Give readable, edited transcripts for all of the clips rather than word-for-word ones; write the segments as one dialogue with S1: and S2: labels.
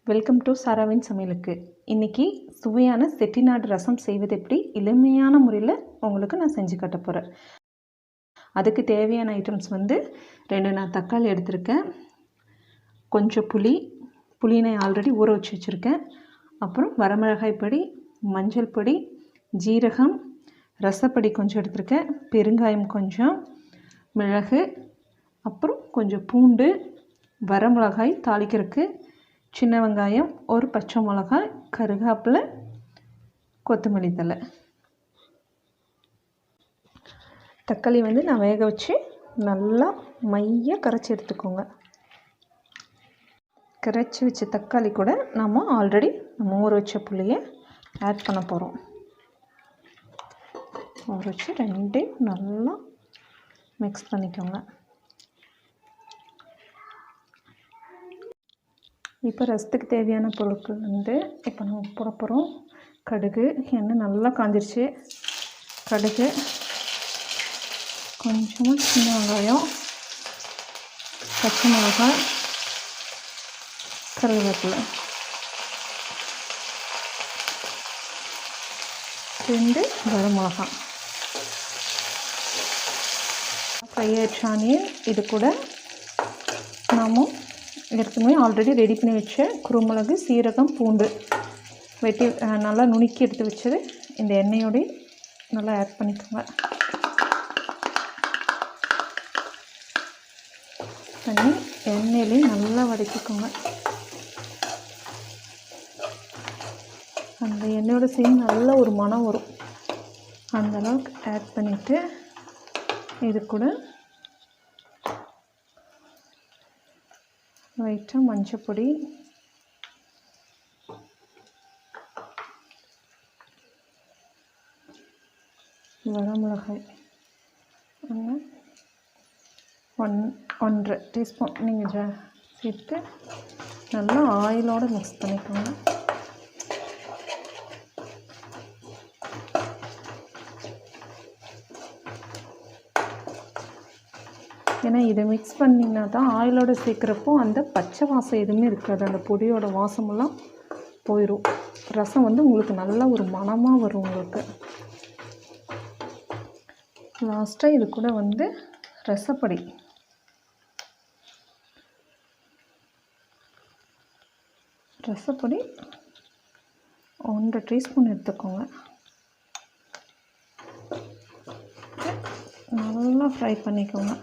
S1: Welcome to சாராவின் சமையலுக்கு. இன்றைக்கி சுவையான செட்டிநாடு ரசம் செய்வது எப்படி எளிமையான முறையில் உங்களுக்கு நான் செஞ்சு காட்ட போகிறேன். அதுக்கு தேவையான ஐட்டம்ஸ் 2 நான் தக்காளி எடுத்திருக்கேன், கொஞ்சம் புளினை ஆல்ரெடி ஊற வச்சு வச்சுருக்கேன், அப்புறம் வரமிளகாய் பொடி, மஞ்சள் பொடி, ஜீரகம், ரசப்பொடி கொஞ்சம் எடுத்திருக்கேன், பெருங்காயம் கொஞ்சம், மிளகு, அப்புறம் கொஞ்சம் பூண்டு, வரமிளகாய் தாளிக்கிறதுக்கு, சின்ன வெங்காயம், ஒரு பச்சை மிளகாய், கருவேப்பிலை, கொத்தமல்லி தழை. தக்காளி நான் வேக வச்சு நல்லா மைய கரைச்சி எடுத்துக்கோங்க. கரைச்சி வச்ச தக்காளி கூட நம்ம ஆல்ரெடி ஊற வச்ச புளியை ஆட் பண்ண போகிறோம். ஊற வச்சு ரெண்டையும் நல்லா மிக்ஸ் பண்ணிக்கோங்க. இப்போ ரசத்துக்கு தேவையான பொருட்கள் இப்போ நம்ம போட போகிறோம். கடுகு, எண்ணெய் நல்லா காஞ்சிருச்சு. கடுகு, கொஞ்சமாக சின்ன வெங்காயம், பச்சை மிளகாய், கருவேப்பிலை, 2 வரமிளகாய், ஃப்ரை ஆயிடுச்சு ஆனியன். இது கூட நாம் ஏற்கனவே ஆல்ரெடி ரெடி பண்ணி வச்ச குருமிளகு, சீரகம், பூண்டு வெட்டி நல்லா நுணுக்கி எடுத்து வச்சது இந்த எண்ணெயோடு நல்லா ஆட் பண்ணிக்கோங்க. பண்ணி எண்ணெயிலையும் நல்லா வதக்கிக்கோங்க. அந்த எண்ணெயோட சேர்ந்து நல்ல ஒரு மணம் வரும். அந்தளவுக்கு ஆட் பண்ணிவிட்டு இது கூட லைட்டாக மஞ்சள் பொடி, வரமிளகாய் 1.5 டீஸ்பூன் நீங்கள் சேர்த்து நல்லா ஆயிலோடு மிக்ஸ் பண்ணிக்கோங்க. ஏன்னா இதை மிக்ஸ் பண்ணிங்கன்னா தான் ஆயிலோடு சேர்க்குறப்போ அந்த பச்சை வாசம் எதுவுமே இருக்காது. அந்த பொடியோட வாசமெல்லாம் போயிடும். ரசம் உங்களுக்கு நல்ல ஒரு மணமாக வரும். உங்களுக்கு லாஸ்ட்டாக இது கூட ரசப்பொடி, ரசப்பொடி 1.5 டீஸ்பூன் எடுத்துக்கோங்க. நல்லா ஃப்ரை பண்ணிக்கோங்க.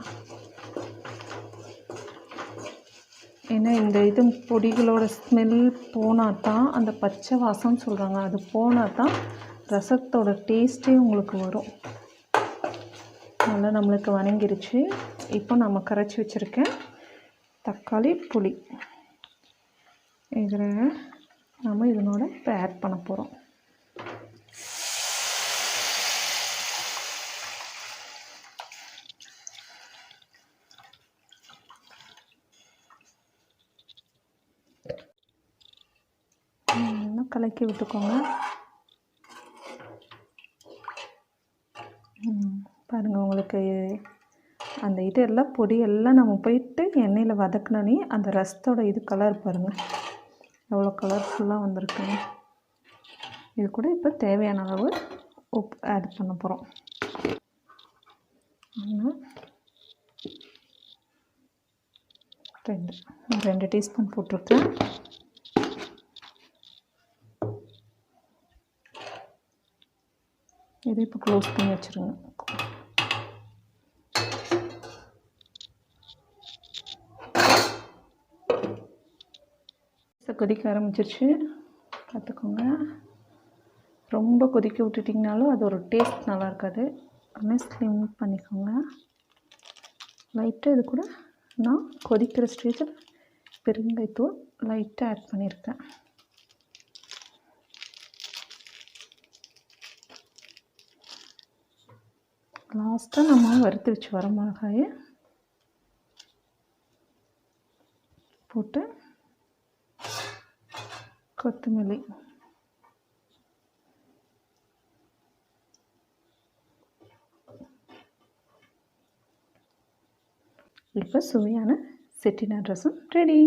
S1: ஏன்னா இந்த பொடிகளோட ஸ்மெல் போனால் தான் அந்த பச்சை வாசம்னு சொல்கிறாங்க, அது போனால் தான் ரசத்தோட டேஸ்ட்டே உங்களுக்கு வரும். நல்லா நம்மளுக்கு வணங்கிருச்சு. இப்போ நம்ம கரைச்சி வச்சுருக்கேன் தக்காளி, புளி, இதில் நம்ம இதனோட இப்போ ஆட் பண்ண போகிறோம். கலக்கி விட்டுக்கோங்க. பாருங்கள், உங்களுக்கு அந்த எல்லாம் பொடியெல்லாம் நம்ம போயிட்டு எண்ணெயில் வதக்கினோன்னே அந்த ரசத்தோட கலர் பாருங்கள் எவ்வளோ கலர்ஃபுல்லாக வந்திருக்குங்க. இது கூட இப்போ தேவையான அளவு உப்பு ஆட் பண்ண போகிறோம். 2 டீஸ்பூன் போட்டிருக்கேன். இதை இப்போ க்ளோஸ் பண்ணி வச்சுருங்க. கொதிக்க ஆரம்பிச்சிருச்சு, பார்த்துக்கோங்க. ரொம்ப கொதிக்க விட்டுட்டிங்கனாலும் அது ஒரு டேஸ்ட் நல்லா இருக்காது. உடனே ஸ்லிம் பண்ணிக்கோங்க. லைட்டாக இது கூட நான் கொதிக்கிற ஸ்டேஜில் பெருங்காயத்தூள் லைட்டாக ஆட் பண்ணியிருக்கேன். லாஸ்ட்டாக நம்ம வறுத்து வச்சு வரமிளகாயை போட்டு கொத்தமல்லி, இப்போ சுவையான செட்டிநாடு ரசம் ரெடி.